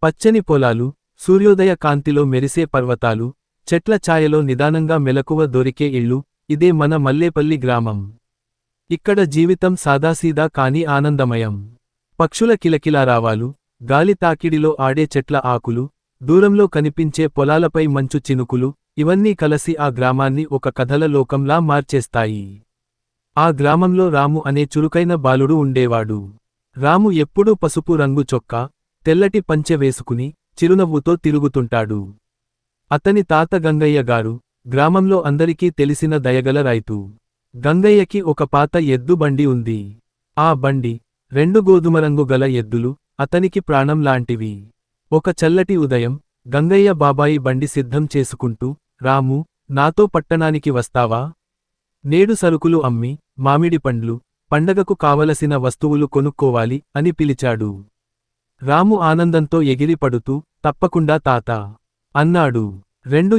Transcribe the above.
పచ్చని పొలాలు, సూర్యోదయ కాంతిలో మెరిసే పర్వతాలు, చెట్ల ఛాయలో నిదానంగా మెలకువ దొరికే ఇళ్ళు, ఇదే మన మల్లేపల్లి గ్రామం. ఇక్కడ జీవితం సాదాసీదా కాని ఆనందమయం. పక్షుల కిలకిలారావాలు, గాలి తాకిడిలో ఆడే చెట్ల ఆకులు, దూరంలో కనిపించే పొలాలపై మంచు చినుకులు, ఇవన్నీ కలసి ఆ గ్రామాన్ని ఒక కథల లోకంలా మార్చేస్తాయి. ఆ గ్రామంలో రాము అనే చురుకైన బాలుడు ఉండేవాడు. రాము ఎప్పుడూ పసుపు రంగు చొక్కా, తెల్లటి పంచె వేసుకుని, చిరునవ్వుతో తిరుగుతుంటాడు. అతని తాత గంగయ్య గారు, గ్రామంలో అందరికీ తెలిసిన దయగల రైతు. గంగయ్యకి ఒక పాత ఎద్దు బండి ఉంది. ఆ బండి, 2 గోధుమరంగు గల ఎద్దులు, అతనికి ప్రాణం లాంటివి. ఒక చల్లటి ఉదయం, గంగయ్య బాబాయి బండి సిద్ధం చేసుకుంటూ, రాము, నాతో పట్టణానికి వస్తావా? నేడు సరుకులు అమ్మి, మామిడి పండ్లు, పండగకు కావలసిన వస్తువులు కొనుక్కోవాలి అని పిలిచాడు. రాము ఆనందంతో ఎగిరిపడుతూ, తప్పకుండా తాతా! అన్నాడు. 2